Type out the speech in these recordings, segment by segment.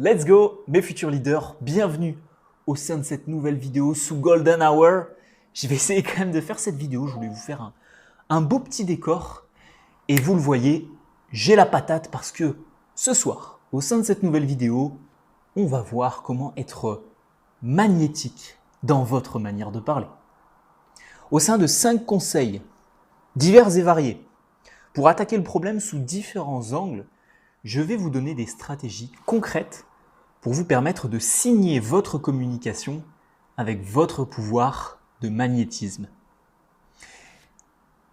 Let's go mes futurs leaders, bienvenue au sein de cette nouvelle vidéo sous Golden Hour. Je vais essayer quand même de faire cette vidéo, je voulais vous faire un beau petit décor. Et vous le voyez, j'ai la patate parce que ce soir, au sein de cette nouvelle vidéo, on va voir comment être magnétique dans votre manière de parler. Au sein de 5 conseils divers et variés pour attaquer le problème sous différents angles, je vais vous donner des stratégies concrètes pour vous permettre de signer votre communication avec votre pouvoir de magnétisme.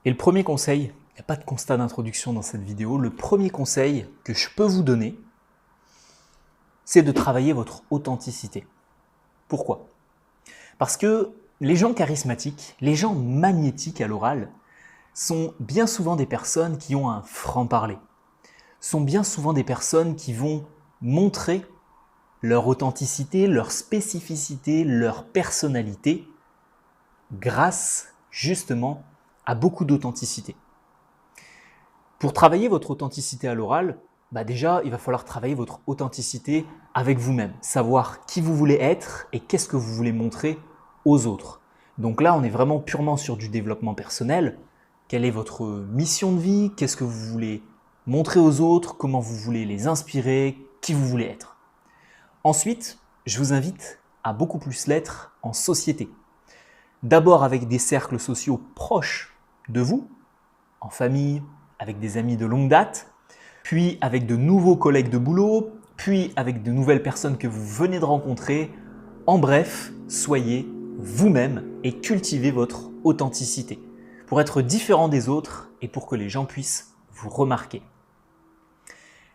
Et le premier conseil, il n'y a pas de constat d'introduction dans cette vidéo, le premier conseil que je peux vous donner, c'est de travailler votre authenticité. Pourquoi? Parce que les gens charismatiques, les gens magnétiques à l'oral, sont bien souvent des personnes qui ont un franc-parler, sont bien souvent des personnes qui vont montrer leur authenticité, leur spécificité, leur personnalité grâce justement à beaucoup d'authenticité. Pour travailler votre authenticité à l'oral, déjà il va falloir travailler votre authenticité avec vous-même, savoir qui vous voulez être et qu'est-ce que vous voulez montrer aux autres. Donc là on est vraiment purement sur du développement personnel. Quelle est votre mission de vie? Qu'est-ce que vous voulez montrer aux autres? Comment vous voulez les inspirer? Qui vous voulez être? Ensuite, je vous invite à beaucoup plus l'être en société. D'abord avec des cercles sociaux proches de vous, en famille, avec des amis de longue date, puis avec de nouveaux collègues de boulot, puis avec de nouvelles personnes que vous venez de rencontrer. En bref, soyez vous-même et cultivez votre authenticité pour être différent des autres et pour que les gens puissent vous remarquer.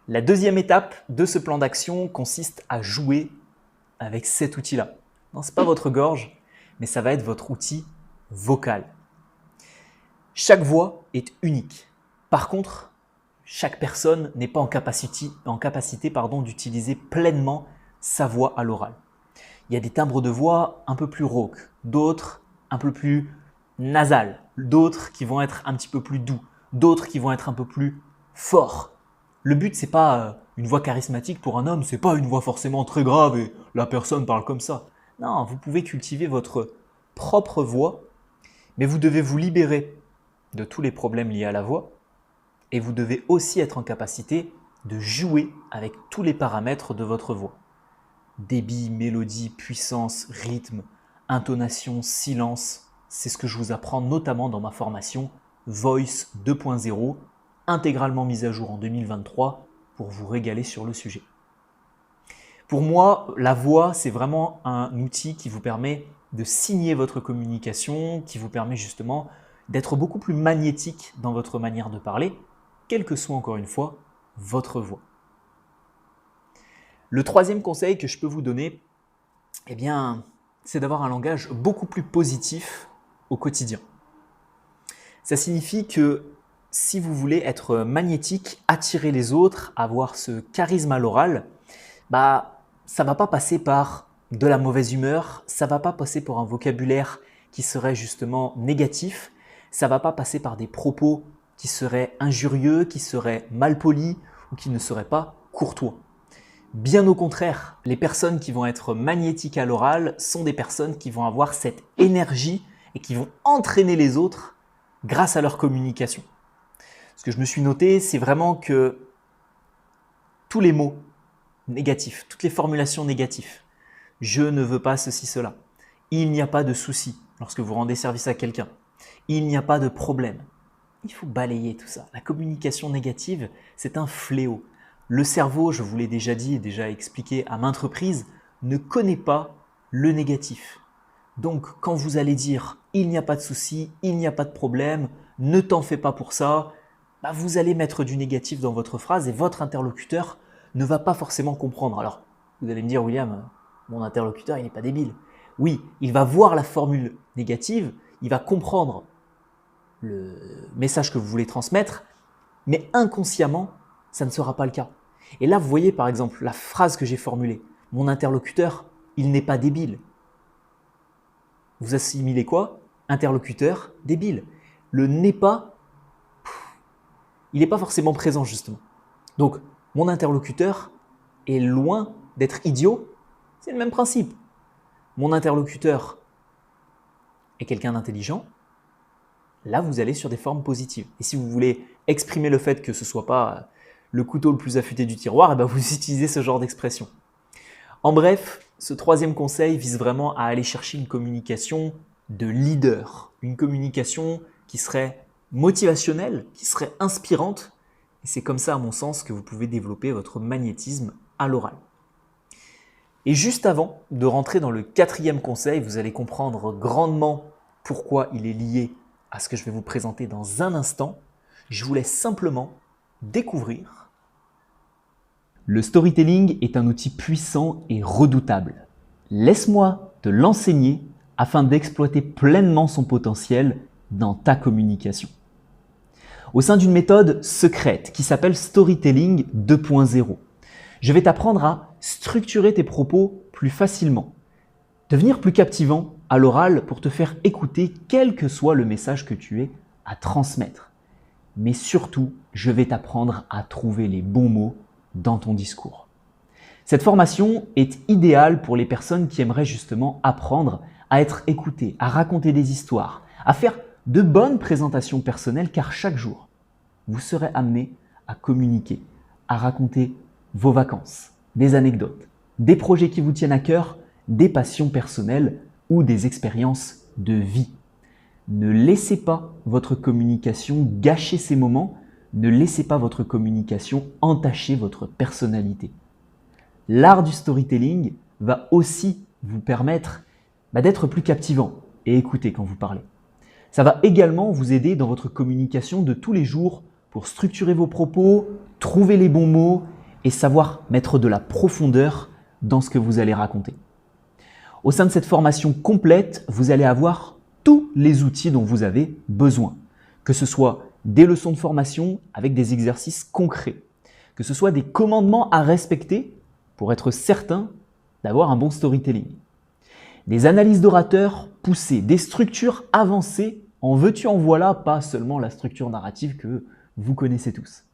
La deuxième étape de ce plan d'action consiste à jouer avec cet outil-là. Non, ce n'est pas votre gorge, mais ça va être votre outil vocal. Chaque voix est unique. Par contre, chaque personne n'est pas en capacité d'utiliser pleinement sa voix à l'oral. Il y a des timbres de voix un peu plus rauques, d'autres un peu plus nasales, d'autres qui vont être un petit peu plus doux, d'autres qui vont être un peu plus forts. Le but, c'est pas une voix charismatique pour un homme, c'est pas une voix forcément très grave et la personne parle comme ça. Non, vous pouvez cultiver votre propre voix, mais vous devez vous libérer de tous les problèmes liés à la voix et vous devez aussi être en capacité de jouer avec tous les paramètres de votre voix. Débit, mélodie, puissance, rythme, intonation, silence, c'est ce que je vous apprends notamment dans ma formation Voice 2.0, intégralement mise à jour en 2023 pour vous régaler sur le sujet. Pour moi, la voix, c'est vraiment un outil qui vous permet de signer votre communication, qui vous permet justement d'être beaucoup plus magnétique dans votre manière de parler, quelle que soit encore une fois votre voix. Le troisième conseil que je peux vous donner, c'est d'avoir un langage beaucoup plus positif au quotidien. Ça signifie que si vous voulez être magnétique, attirer les autres, avoir ce charisme à l'oral, ça ne va pas passer par de la mauvaise humeur, ça ne va pas passer par un vocabulaire qui serait justement négatif, ça ne va pas passer par des propos qui seraient injurieux, qui seraient malpolis ou qui ne seraient pas courtois. Bien au contraire, les personnes qui vont être magnétiques à l'oral sont des personnes qui vont avoir cette énergie et qui vont entraîner les autres grâce à leur communication. Ce que je me suis noté, c'est vraiment que tous les mots négatifs, toutes les formulations négatives, je ne veux pas ceci, cela, il n'y a pas de souci lorsque vous rendez service à quelqu'un, il n'y a pas de problème. Il faut balayer tout ça. La communication négative, c'est un fléau. Le cerveau, je vous l'ai déjà dit et déjà expliqué à maintes reprises, ne connaît pas le négatif. Donc, quand vous allez dire « il n'y a pas de souci, il n'y a pas de problème, ne t'en fais pas pour ça », vous allez mettre du négatif dans votre phrase et votre interlocuteur ne va pas forcément comprendre. Alors, vous allez me dire « William, mon interlocuteur, il n'est pas débile ». Oui, il va voir la formule négative, il va comprendre le message que vous voulez transmettre, mais inconsciemment, ça ne sera pas le cas. Et là, vous voyez par exemple la phrase que j'ai formulée. Mon interlocuteur, il n'est pas débile. Vous assimilez quoi? Interlocuteur, débile. Le n'est pas, il n'est pas forcément présent justement. Donc, mon interlocuteur est loin d'être idiot, c'est le même principe. Mon interlocuteur est quelqu'un d'intelligent, là vous allez sur des formes positives. Et si vous voulez exprimer le fait que ce ne soit pas le couteau le plus affûté du tiroir, vous utilisez ce genre d'expression. En bref, ce troisième conseil vise vraiment à aller chercher une communication de leader, une communication qui serait motivationnelle, qui serait inspirante. Et c'est comme ça, à mon sens, que vous pouvez développer votre magnétisme à l'oral. Et juste avant de rentrer dans le quatrième conseil, vous allez comprendre grandement pourquoi il est lié à ce que je vais vous présenter dans un instant. Je vous laisse simplement découvrir. Le storytelling est un outil puissant et redoutable. Laisse-moi te l'enseigner afin d'exploiter pleinement son potentiel dans ta communication. Au sein d'une méthode secrète qui s'appelle Storytelling 2.0, je vais t'apprendre à structurer tes propos plus facilement, devenir plus captivant à l'oral pour te faire écouter quel que soit le message que tu aies à transmettre. Mais surtout, je vais t'apprendre à trouver les bons mots dans ton discours. Cette formation est idéale pour les personnes qui aimeraient justement apprendre à être écoutées, à raconter des histoires, à faire de bonnes présentations personnelles car chaque jour, vous serez amené à communiquer, à raconter vos vacances, des anecdotes, des projets qui vous tiennent à cœur, des passions personnelles ou des expériences de vie. Ne laissez pas votre communication gâcher ces moments, ne laissez pas votre communication entacher votre personnalité. L'art du storytelling va aussi vous permettre d'être plus captivant et écouter quand vous parlez. Ça va également vous aider dans votre communication de tous les jours pour structurer vos propos, trouver les bons mots et savoir mettre de la profondeur dans ce que vous allez raconter. Au sein de cette formation complète, vous allez avoir tous les outils dont vous avez besoin, que ce soit des leçons de formation avec des exercices concrets, que ce soit des commandements à respecter pour être certain d'avoir un bon storytelling, des analyses d'orateurs poussées, des structures avancées, en veux-tu en voilà, pas seulement la structure narrative que vous connaissez tous,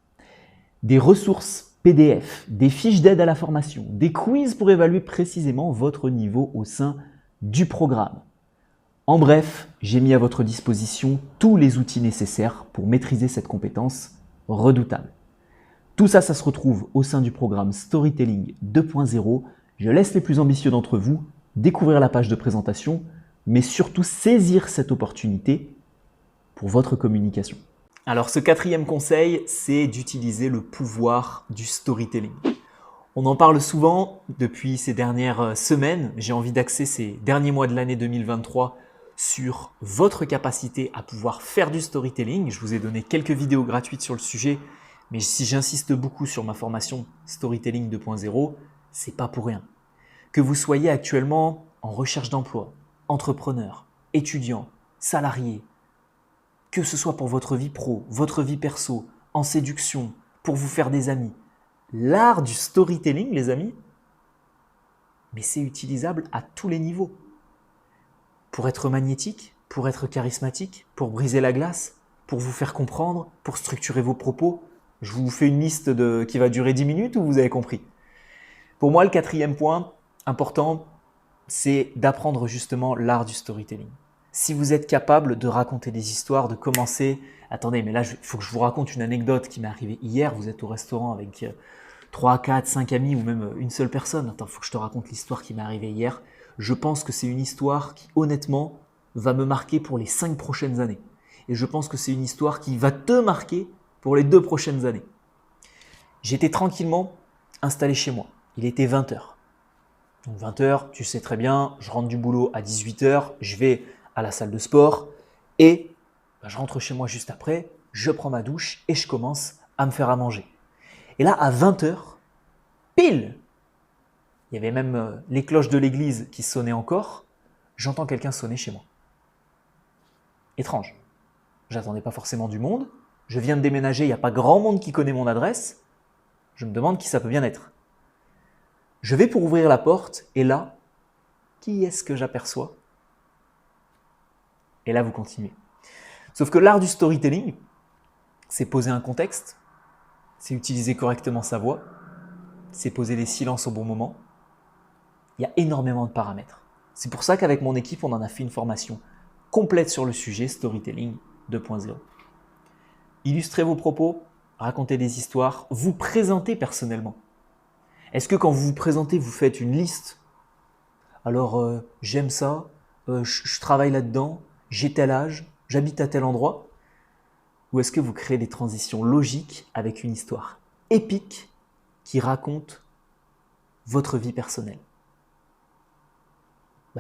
des ressources PDF, des fiches d'aide à la formation, des quiz pour évaluer précisément votre niveau au sein du programme. En bref, j'ai mis à votre disposition tous les outils nécessaires pour maîtriser cette compétence redoutable. Tout ça, ça se retrouve au sein du programme Storytelling 2.0. Je laisse les plus ambitieux d'entre vous découvrir la page de présentation, mais surtout saisir cette opportunité pour votre communication. Alors ce quatrième conseil, c'est d'utiliser le pouvoir du storytelling. On en parle souvent depuis ces dernières semaines. J'ai envie d'axer ces derniers mois de l'année 2023 sur votre capacité à pouvoir faire du storytelling. Je vous ai donné quelques vidéos gratuites sur le sujet, mais si j'insiste beaucoup sur ma formation Storytelling 2.0, c'est pas pour rien. Que vous soyez actuellement en recherche d'emploi, entrepreneur, étudiant, salarié, que ce soit pour votre vie pro, votre vie perso, en séduction, pour vous faire des amis, l'art du storytelling, les amis, mais c'est utilisable à tous les niveaux. Pour être magnétique, pour être charismatique, pour briser la glace, pour vous faire comprendre, pour structurer vos propos. Je vous fais une liste qui va durer 10 minutes ou vous avez compris? Pour moi, le quatrième point important, c'est d'apprendre justement l'art du storytelling. Si vous êtes capable de raconter des histoires, de commencer… Attendez, mais là, il faut que je vous raconte une anecdote qui m'est arrivée hier. Vous êtes au restaurant avec 3, 4, 5 amis ou même une seule personne. Attends, il faut que je te raconte l'histoire qui m'est arrivée hier. Je pense que c'est une histoire qui, honnêtement, va me marquer pour les 5 prochaines années. Et je pense que c'est une histoire qui va te marquer pour les 2 prochaines années. J'étais tranquillement installé chez moi. Il était 20h. Donc 20h, tu sais très bien, je rentre du boulot à 18h, je vais à la salle de sport et je rentre chez moi juste après, je prends ma douche et je commence à me faire à manger. Et là, à 20h, pile, il y avait même les cloches de l'église qui sonnaient encore, j'entends quelqu'un sonner chez moi. Étrange. J'attendais pas forcément du monde, je viens de déménager, il n'y a pas grand monde qui connaît mon adresse, je me demande qui ça peut bien être. Je vais pour ouvrir la porte et là, qui est-ce que j'aperçois? Et là, vous continuez. Sauf que l'art du storytelling, c'est poser un contexte, c'est utiliser correctement sa voix, c'est poser les silences au bon moment, Il y a énormément de paramètres. C'est pour ça qu'avec mon équipe, on en a fait une formation complète sur le sujet Storytelling 2.0. Illustrez vos propos, racontez des histoires, vous présentez personnellement. Est-ce que quand vous vous présentez, vous faites une liste? Alors, j'aime ça, je travaille là-dedans, j'ai tel âge, j'habite à tel endroit? Ou est-ce que vous créez des transitions logiques avec une histoire épique qui raconte votre vie personnelle?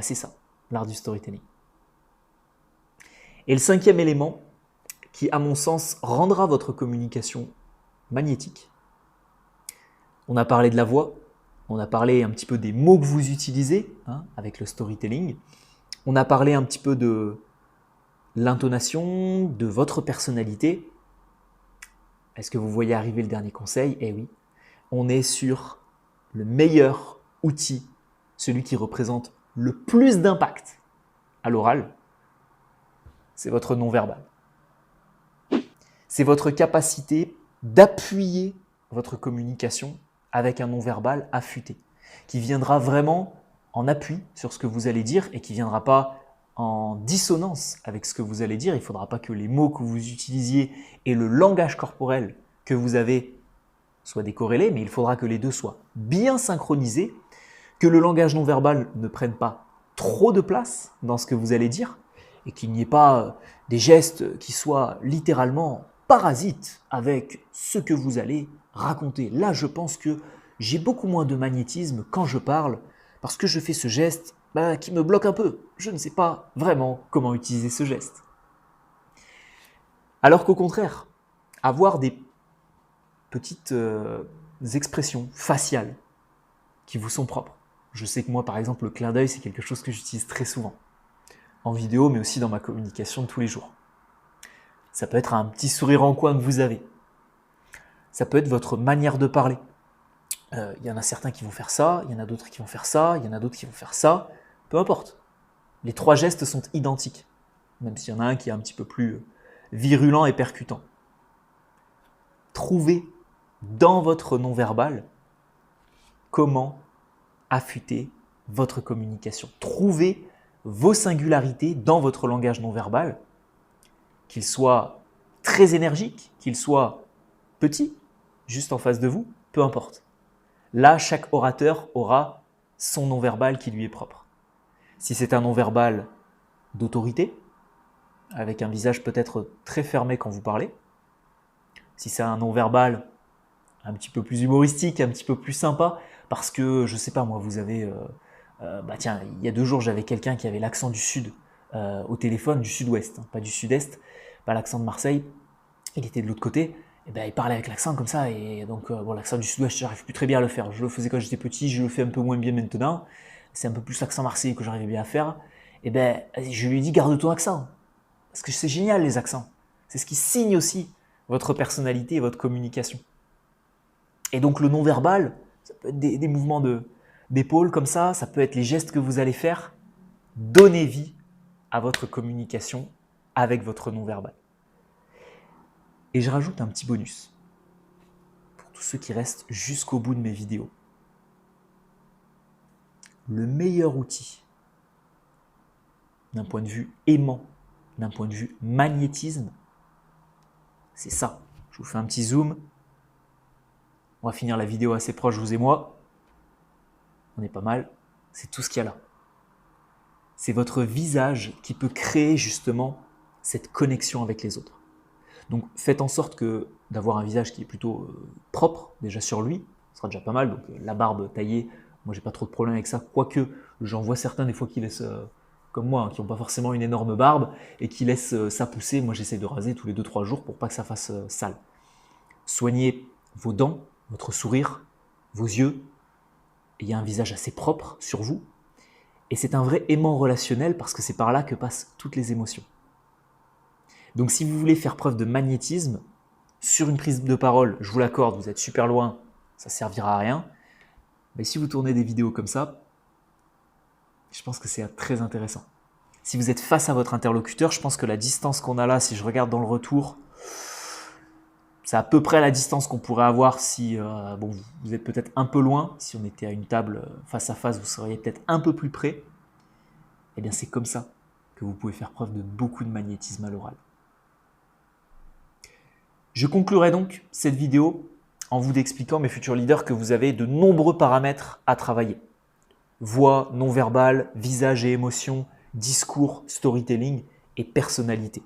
C'est ça, l'art du storytelling. Et le cinquième élément, qui à mon sens rendra votre communication magnétique. On a parlé de la voix, on a parlé un petit peu des mots que vous utilisez avec le storytelling. On a parlé un petit peu de l'intonation, de votre personnalité. Est-ce que vous voyez arriver le dernier conseil? Eh oui, on est sur le meilleur outil, celui qui représente le plus d'impact à l'oral, c'est votre non-verbal. C'est votre capacité d'appuyer votre communication avec un non-verbal affûté, qui viendra vraiment en appui sur ce que vous allez dire et qui ne viendra pas en dissonance avec ce que vous allez dire. Il ne faudra pas que les mots que vous utilisiez et le langage corporel que vous avez soient décorrélés, mais il faudra que les deux soient bien synchronisés, que le langage non-verbal ne prenne pas trop de place dans ce que vous allez dire et qu'il n'y ait pas des gestes qui soient littéralement parasites avec ce que vous allez raconter. Là, je pense que j'ai beaucoup moins de magnétisme quand je parle parce que je fais ce geste qui me bloque un peu. Je ne sais pas vraiment comment utiliser ce geste. Alors qu'au contraire, avoir des petites expressions faciales qui vous sont propres. Je sais que moi, par exemple, le clin d'œil, c'est quelque chose que j'utilise très souvent, en vidéo, mais aussi dans ma communication de tous les jours. Ça peut être un petit sourire en coin que vous avez. Ça peut être votre manière de parler. Il y en a certains qui vont faire ça, il y en a d'autres qui vont faire ça, il y en a d'autres qui vont faire ça. Peu importe. Les trois gestes sont identiques, même s'il y en a un qui est un petit peu plus virulent et percutant. Trouvez dans votre non-verbal comment affûter votre communication. Trouvez vos singularités dans votre langage non-verbal, qu'il soit très énergique, qu'il soit petit, juste en face de vous, peu importe. Là, chaque orateur aura son non-verbal qui lui est propre. Si c'est un non-verbal d'autorité, avec un visage peut-être très fermé quand vous parlez, si c'est un non-verbal un petit peu plus humoristique, un petit peu plus sympa, parce que, je sais pas moi, vous avez... tiens, il y a 2 jours, j'avais quelqu'un qui avait l'accent du sud au téléphone, du sud-ouest, pas du sud-est, pas l'accent de Marseille, il était de l'autre côté, et il parlait avec l'accent comme ça, et donc l'accent du sud-ouest, j'arrive plus très bien à le faire. Je le faisais quand j'étais petit, je le fais un peu moins bien maintenant, c'est un peu plus l'accent marseillais que j'arrivais bien à faire, je lui ai dit, garde ton accent, parce que c'est génial les accents, c'est ce qui signe aussi votre personnalité et votre communication. Et donc le non-verbal, ça peut être des mouvements d'épaule comme ça peut être les gestes que vous allez faire. Donnez vie à votre communication avec votre non-verbal. Et je rajoute un petit bonus pour tous ceux qui restent jusqu'au bout de mes vidéos. Le meilleur outil d'un point de vue aimant, d'un point de vue magnétisme, c'est ça. Je vous fais un petit zoom. On va finir la vidéo assez proche, vous et moi. On est pas mal. C'est tout ce qu'il y a là. C'est votre visage qui peut créer justement cette connexion avec les autres. Donc faites en sorte d'avoir un visage qui est plutôt propre déjà sur lui, ce sera déjà pas mal. Donc la barbe taillée, moi j'ai pas trop de problème avec ça, quoique j'en vois certains des fois qui laissent, comme moi, qui n'ont pas forcément une énorme barbe et qui laissent ça pousser. Moi j'essaie de raser tous les 2-3 jours pour pas que ça fasse sale. Soignez vos dents, votre sourire, vos yeux. Il y a un visage assez propre sur vous. Et c'est un vrai aimant relationnel parce que c'est par là que passent toutes les émotions. Donc si vous voulez faire preuve de magnétisme, sur une prise de parole, je vous l'accorde, vous êtes super loin, ça ne servira à rien. Mais si vous tournez des vidéos comme ça, je pense que c'est très intéressant. Si vous êtes face à votre interlocuteur, je pense que la distance qu'on a là, si je regarde dans le retour, C'est à peu près la distance qu'on pourrait avoir si bon, vous êtes peut-être un peu loin. Si on était à une table face à face, vous seriez peut-être un peu plus près. Eh bien, c'est comme ça que vous pouvez faire preuve de beaucoup de magnétisme à l'oral. Je conclurai donc cette vidéo en vous expliquant, mes futurs leaders, que vous avez de nombreux paramètres à travailler. Voix, non-verbal, visage et émotion, discours, storytelling et personnalité.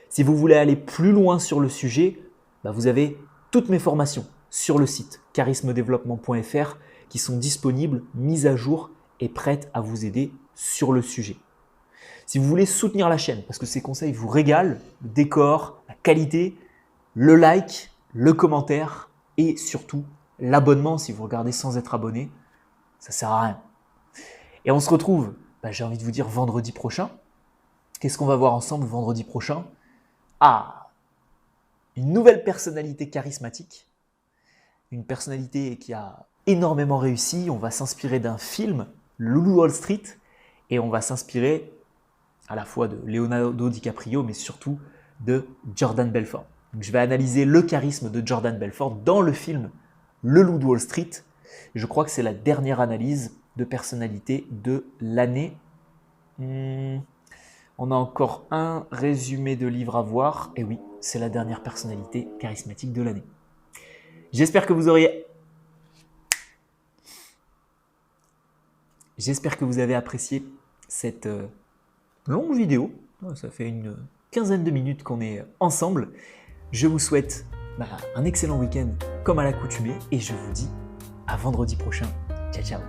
Si vous voulez aller plus loin sur le sujet, vous avez toutes mes formations sur le site charismedéveloppement.fr qui sont disponibles, mises à jour et prêtes à vous aider sur le sujet. Si vous voulez soutenir la chaîne, parce que ces conseils vous régalent, le décor, la qualité, le like, le commentaire et surtout l'abonnement si vous regardez sans être abonné, ça ne sert à rien. Et on se retrouve, j'ai envie de vous dire, vendredi prochain. Qu'est-ce qu'on va voir ensemble vendredi prochain? Une nouvelle personnalité charismatique, une personnalité qui a énormément réussi. On va s'inspirer d'un film, Le Loup de Wall Street, et on va s'inspirer à la fois de Leonardo DiCaprio, mais surtout de Jordan Belfort. Donc, je vais analyser le charisme de Jordan Belfort dans le film Le Loup de Wall Street. Je crois que c'est la dernière analyse de personnalité de l'année. On a encore un résumé de livre à voir. Et oui, c'est la dernière personnalité charismatique de l'année. J'espère que vous avez apprécié cette longue vidéo. Ça fait une quinzaine de minutes qu'on est ensemble. Je vous souhaite un excellent week-end comme à l'accoutumée et je vous dis à vendredi prochain. Ciao, ciao.